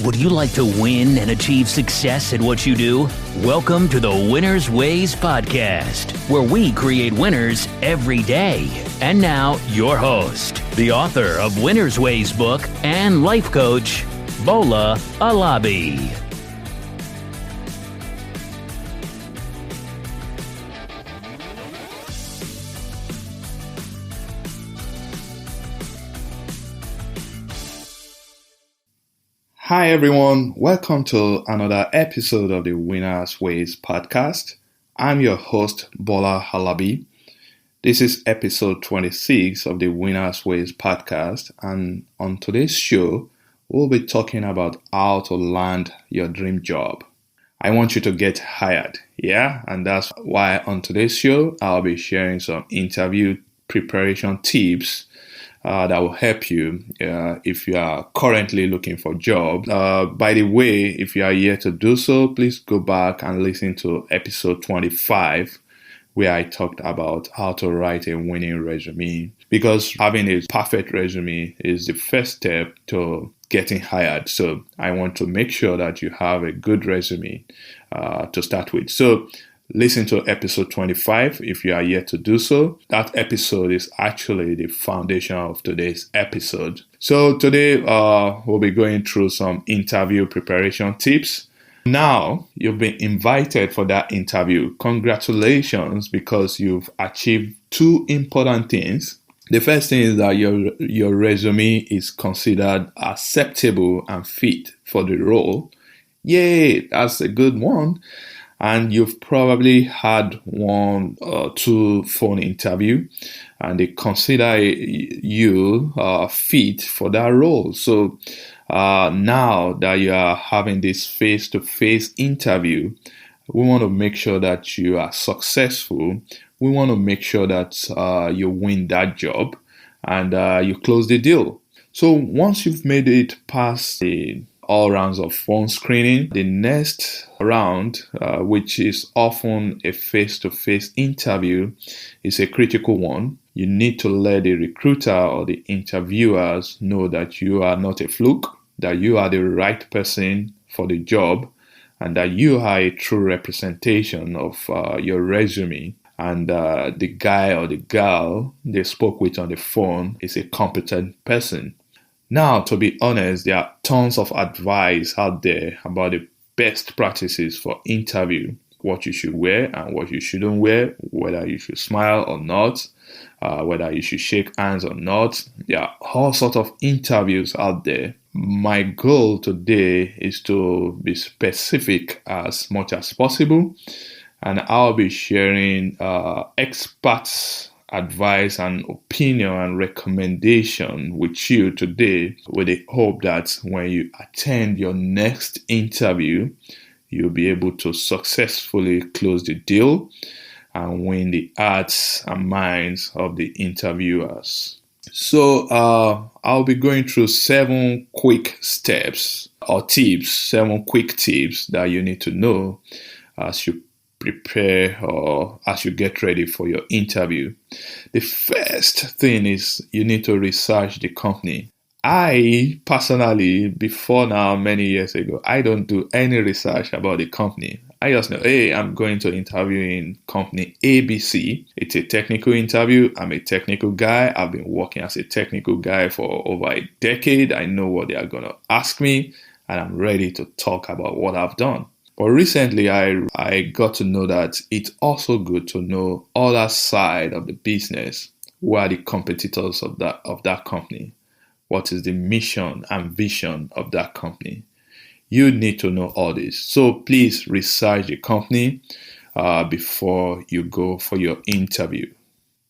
Would you like to win and achieve success at what you do? Welcome to the Winner's Ways podcast, where we create winners every day. And now, your host, the author of Winner's Ways book and life coach, Bola Alabi. Hi everyone, welcome to another episode of the Winner's Ways podcast. I'm your host, Bola Alabi. This is episode 26 of the Winner's Ways podcast, and on today's show, we'll be talking about how to land your dream job. I want you to get hired, and that's why on today's show, I'll be sharing some interview preparation tips that will help you if you are currently looking for a job. By the way, if you are here to do so, please go back and listen to episode 25, where I talked about how to write a winning resume. Because having a perfect resume is the first step to getting hired. So I want to make sure that you have a good resume to start with. So listen to episode 25 if you are yet to do so. That episode is actually the foundation of today's episode. So today we'll be going through some interview preparation tips. Now you've been invited for that interview. Congratulations, because you've achieved two important things. The first thing is that your resume is considered acceptable and fit for the role. Yay, that's a good one. And you've probably had one or two phone interview, and they consider you fit for that role. So now that you are having this face-to-face interview, we want to make sure that you are successful. We want to make sure that you win that job and you close the deal. So once you've made it past all rounds of phone screening, the next round, which is often a face-to-face interview, is a critical one. You need to let the recruiter or the interviewers know that you are not a fluke, that you are the right person for the job, and that you are a true representation of your resume. And the guy or the girl they spoke with on the phone is a competent person. Now, to be honest, there are tons of advice out there about the best practices for interview, what you should wear and what you shouldn't wear, whether you should smile or not, whether you should shake hands or not. There are all sorts of interviews out there. My goal today is to be specific as much as possible, and I'll be sharing experts' advice and opinion and recommendation with you today, with the hope that when you attend your next interview, you'll be able to successfully close the deal and win the hearts and minds of the interviewers. So I'll be going through 7 quick steps or tips, 7 quick tips that you need to know as you prepare or as you get ready for your interview. The first thing is you need to research the company. I personally, before now, many years ago, I don't do any research about the company. I just know, hey, I'm going to interview in company ABC. It's a technical interview. I'm a technical guy. I've been working as a technical guy for over a decade. I know what they are going to ask me, and I'm ready to talk about what I've done. But recently, I got to know that it's also good to know other side of the business. Who are the competitors of that company? What is the mission and vision of that company? You need to know all this. So please research the company before you go for your interview.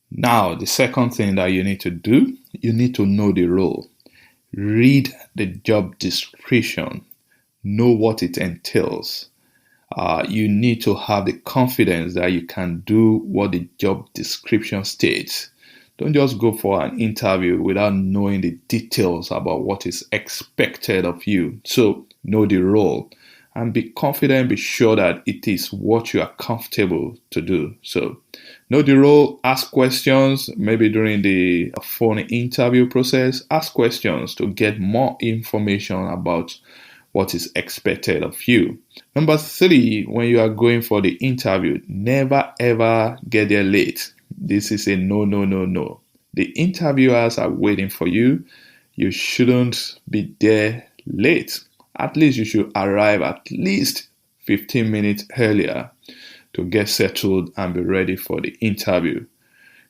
Now, the second thing that you need to do, you need to know the role. Read the job description. Know what it entails. You need to have the confidence that you can do what the job description states. Don't just go for an interview without knowing the details about what is expected of you. So know the role and be confident, be sure that it is what you are comfortable to do. So know the role, ask questions, maybe during the phone interview process, ask questions to get more information about what is expected of you. Number 3, when you are going for the interview, never ever get there late. This is a no, no, no, no. The interviewers are waiting for you. You shouldn't be there late. At least you should arrive at least 15 minutes earlier to get settled and be ready for the interview.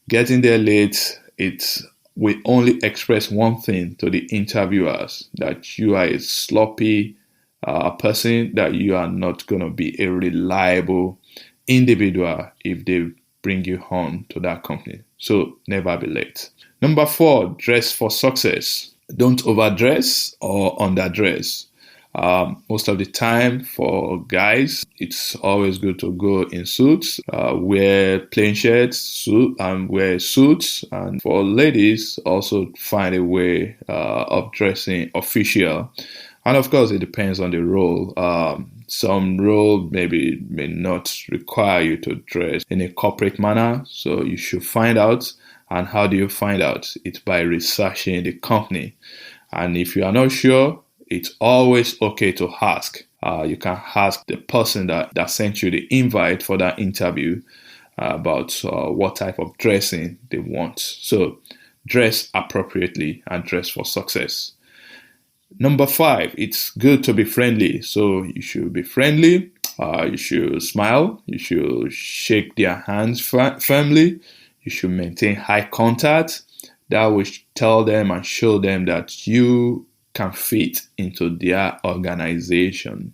Getting there late, it will only express one thing to the interviewers, that you are a sloppy person, that you are not going to be a reliable individual if they bring you on to that company. So never be late. Number 4, dress for success. Don't overdress or underdress. Most of the time for guys, it's always good to go in suits, wear plain shirts, suit, and wear suits. And for ladies, also find a way of dressing official. And of course, it depends on the role. Some role may not require you to dress in a corporate manner, so you should find out. And how do you find out? It's by researching the company. And if you are not sure, it's always okay to ask. You can ask the person that sent you the invite for that interview about what type of dressing they want. So dress appropriately and dress for success. Number 5, it's good to be friendly. So you should be friendly. You should smile. You should shake their hands firmly. You should maintain eye contact. That will tell them and show them that you can fit into their organization.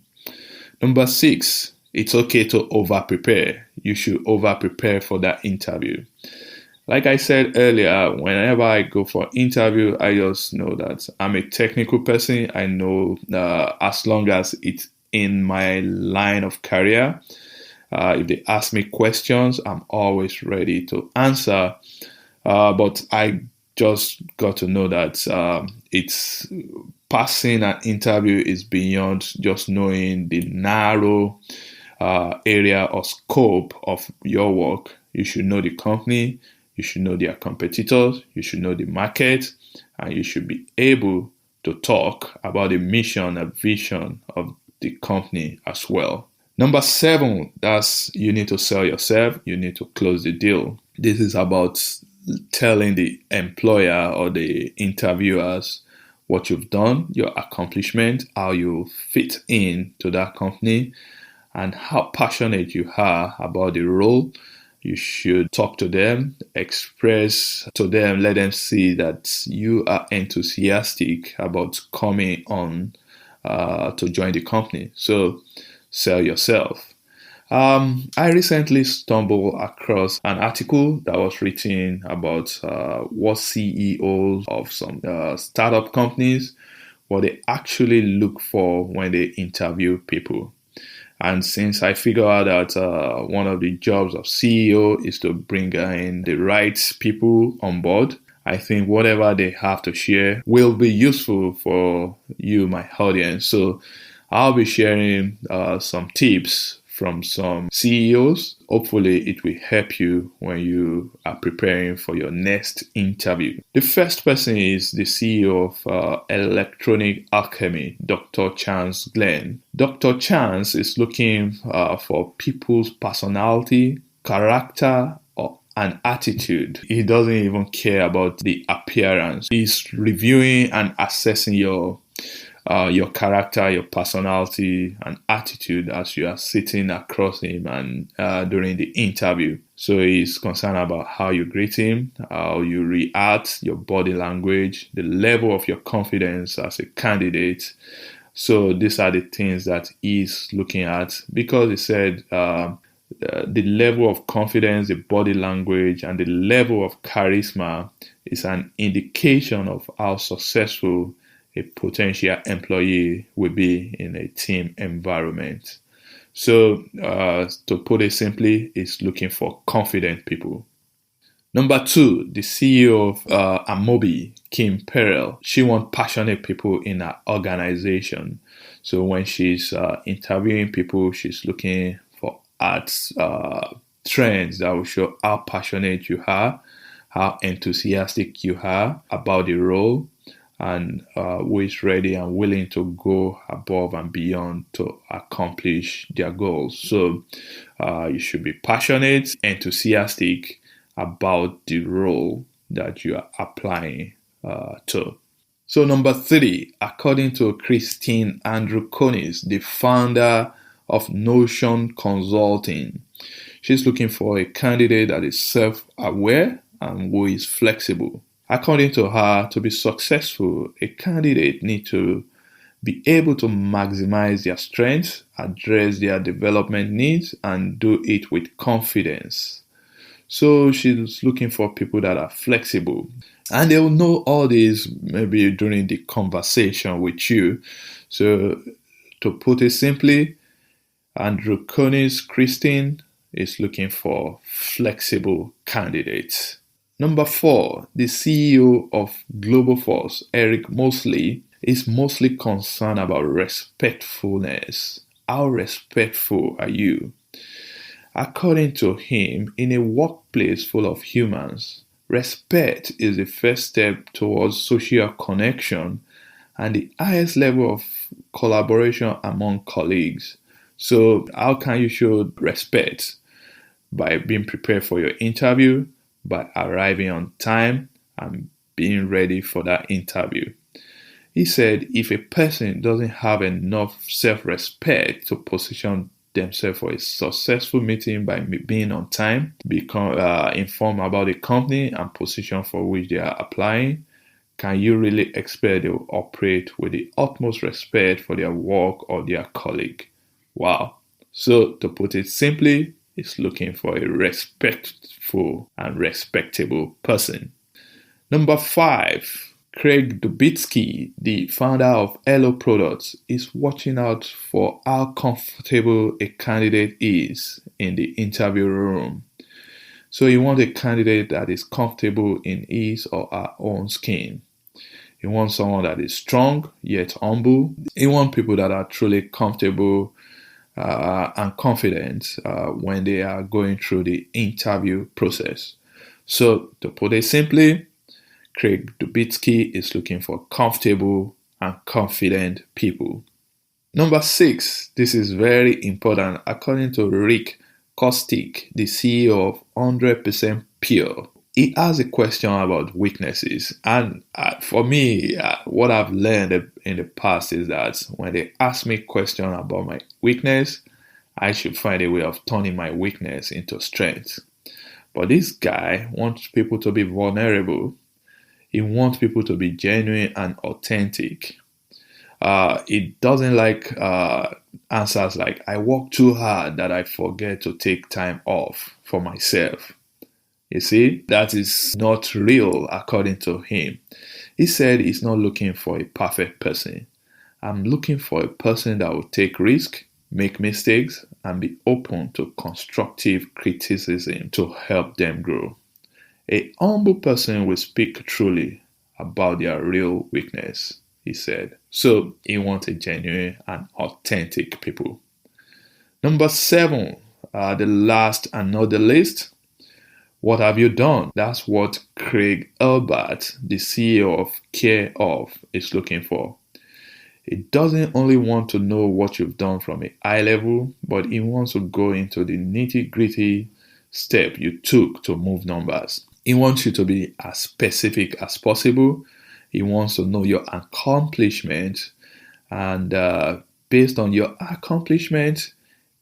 Number 6, it's okay to over-prepare. You should over-prepare for that interview. Like I said earlier, whenever I go for interview, I just know that I'm a technical person. I know as long as it's in my line of career, if they ask me questions, I'm always ready to answer. But I just got to know that it's passing an interview is beyond just knowing the narrow area or scope of your work. You should know the company, you should know their competitors, you should know the market, and you should be able to talk about the mission and vision of the company as well. Number 7, that's you need to sell yourself, you need to close the deal. This is about telling the employer or the interviewers what you've done, your accomplishment, how you fit in to that company, and how passionate you are about the role. You should talk to them, express to them, let them see that you are enthusiastic about coming on to join the company. So sell yourself. I recently stumbled across an article that was written about what CEOs of some startup companies, what they actually look for when they interview people. And since I figured out that one of the jobs of CEO is to bring in the right people on board, I think whatever they have to share will be useful for you, my audience. So I'll be sharing some tips from some CEOs. Hopefully it will help you when you are preparing for your next interview. The first person is the CEO of Electronic Alchemy, Dr. Chance Glenn. Dr. Chance is looking for people's personality, character, and attitude. He doesn't even care about the appearance. He's reviewing and assessing your character, your personality, and attitude as you are sitting across him and during the interview. So he's concerned about how you greet him, how you react, your body language, the level of your confidence as a candidate. So these are the things that he's looking at, because he said the level of confidence, the body language, and the level of charisma is an indication of how successful a potential employee will be in a team environment. So, to put it simply, it's looking for confident people. Number 2, the CEO of Amobi, Kim Perel. She wants passionate people in her organization. So when she's interviewing people, she's looking for trends that will show how passionate you are, how enthusiastic you are about the role, and who is ready and willing to go above and beyond to accomplish their goals. So you should be passionate, enthusiastic about the role that you are applying to. So number 3, according to Christine Andrew-Konis, the founder of Notion Consulting, she's looking for a candidate that is self-aware and who is flexible. According to her, to be successful, a candidate needs to be able to maximize their strengths, address their development needs, and do it with confidence. So she's looking for people that are flexible. And they'll know all this maybe during the conversation with you. So to put it simply, Andrew Konis Christine is looking for flexible candidates. Number 4, the CEO of Global Force, Eric Mosley, is mostly concerned about respectfulness. How respectful are you? According to him, in a workplace full of humans, respect is the first step towards social connection and the highest level of collaboration among colleagues. So, how can you show respect? By being prepared for your interview, by arriving on time, and being ready for that interview. He said if a person doesn't have enough self-respect to position themselves for a successful meeting by being on time, become informed about the company and position for which they are applying, can you really expect they will operate with the utmost respect for their work or their colleague? Wow. So to put it simply, it's looking for a respectful and respectable person. Number 5, Craig Dubitsky, the founder of Hello Products, is watching out for how comfortable a candidate is in the interview room. So you want a candidate that is comfortable in his or her own skin. You want someone that is strong yet humble. You want people that are truly comfortable and confident when they are going through the interview process. So to put it simply, Craig Dubitsky is looking for comfortable and confident people. Number 6, this is very important. According to Rick Kostick, the CEO of 100% Pure, he has a question about weaknesses. And for me, what I've learned in the past is that when they ask me questions about my weakness, I should find a way of turning my weakness into strength. But this guy wants people to be vulnerable. He wants people to be genuine and authentic. He doesn't like answers like, I work too hard that I forget to take time off for myself. You see, that is not real according to him. He said he's not looking for a perfect person. I'm looking for a person that will take risks, make mistakes, and be open to constructive criticism to help them grow. A humble person will speak truly about their real weakness, he said. So he wants a genuine and authentic people. Number 7, the last and not the least, what have you done? That's what Craig Elbert, the CEO of Care Of, is looking for. He doesn't only want to know what you've done from a high level, but he wants to go into the nitty-gritty step you took to move numbers. He wants you to be as specific as possible. He wants to know your accomplishments, and based on your accomplishments,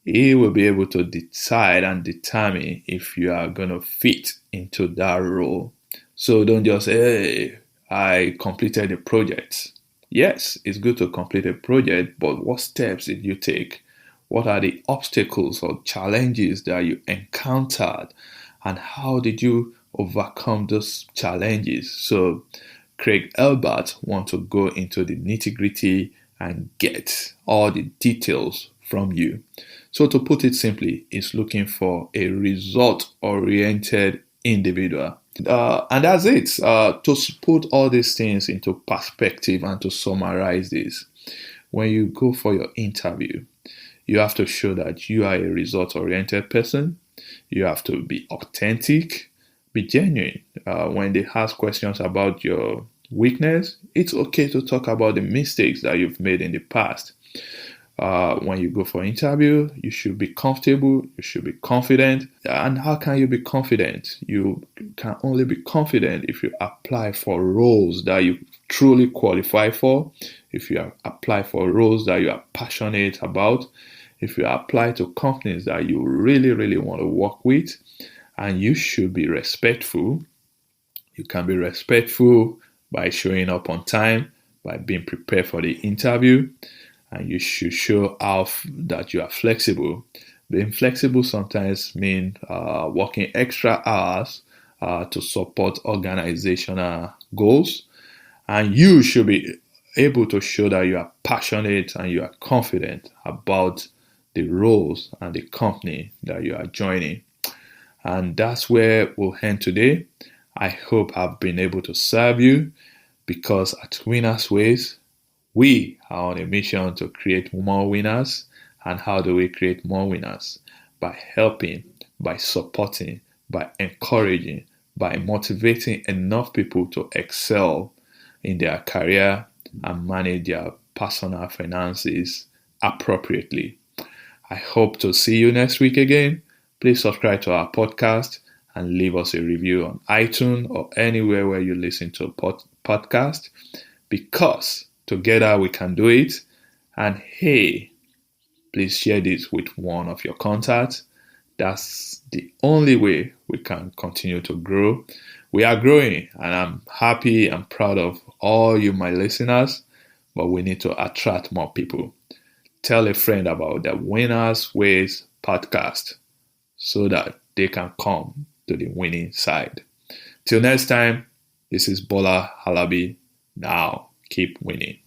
he will be able to decide and determine if you are going to fit into that role. So don't just say, hey, I completed a project. Yes, it's good to complete a project, but what steps did you take? What are the obstacles or challenges that you encountered? And how did you overcome those challenges? So Craig Elbert wants to go into the nitty-gritty and get all the details from you. So to put it simply, he's looking for a result-oriented individual. And that's it. To put all these things into perspective and to summarize this, when you go for your interview, you have to show that you are a result-oriented person. You have to be authentic, be genuine. When they ask questions about your weakness. It's okay to talk about the mistakes that you've made in the past. When you go for interview, you should be comfortable, you should be confident. And how can you be confident? You can only be confident if you apply for roles that you truly qualify for, if you apply for roles that you are passionate about, if you apply to companies that you really, really want to work with, and you should be respectful. You can be respectful by showing up on time, by being prepared for the interview, and you should show off that you are flexible. Being flexible sometimes means working extra hours to support organizational goals, and you should be able to show that you are passionate and you are confident about the roles and the company that you are joining. And that's where we'll end today. I hope I've been able to serve you, because at Winners Ways, we are on a mission to create more winners. And how do we create more winners? By helping, by supporting, by encouraging, by motivating enough people to excel in their career and manage their personal finances appropriately. I hope to see you next week again. Please subscribe to our podcast and leave us a review on iTunes or anywhere where you listen to a podcast, because together we can do it. And hey, please share this with one of your contacts. That's the only way we can continue to grow. We are growing, and I'm happy and proud of all you, my listeners, but we need to attract more people. Tell a friend about the Winners Ways podcast so that they can come to the winning side. Till next time, this is Bola Alabi. Now, keep winning.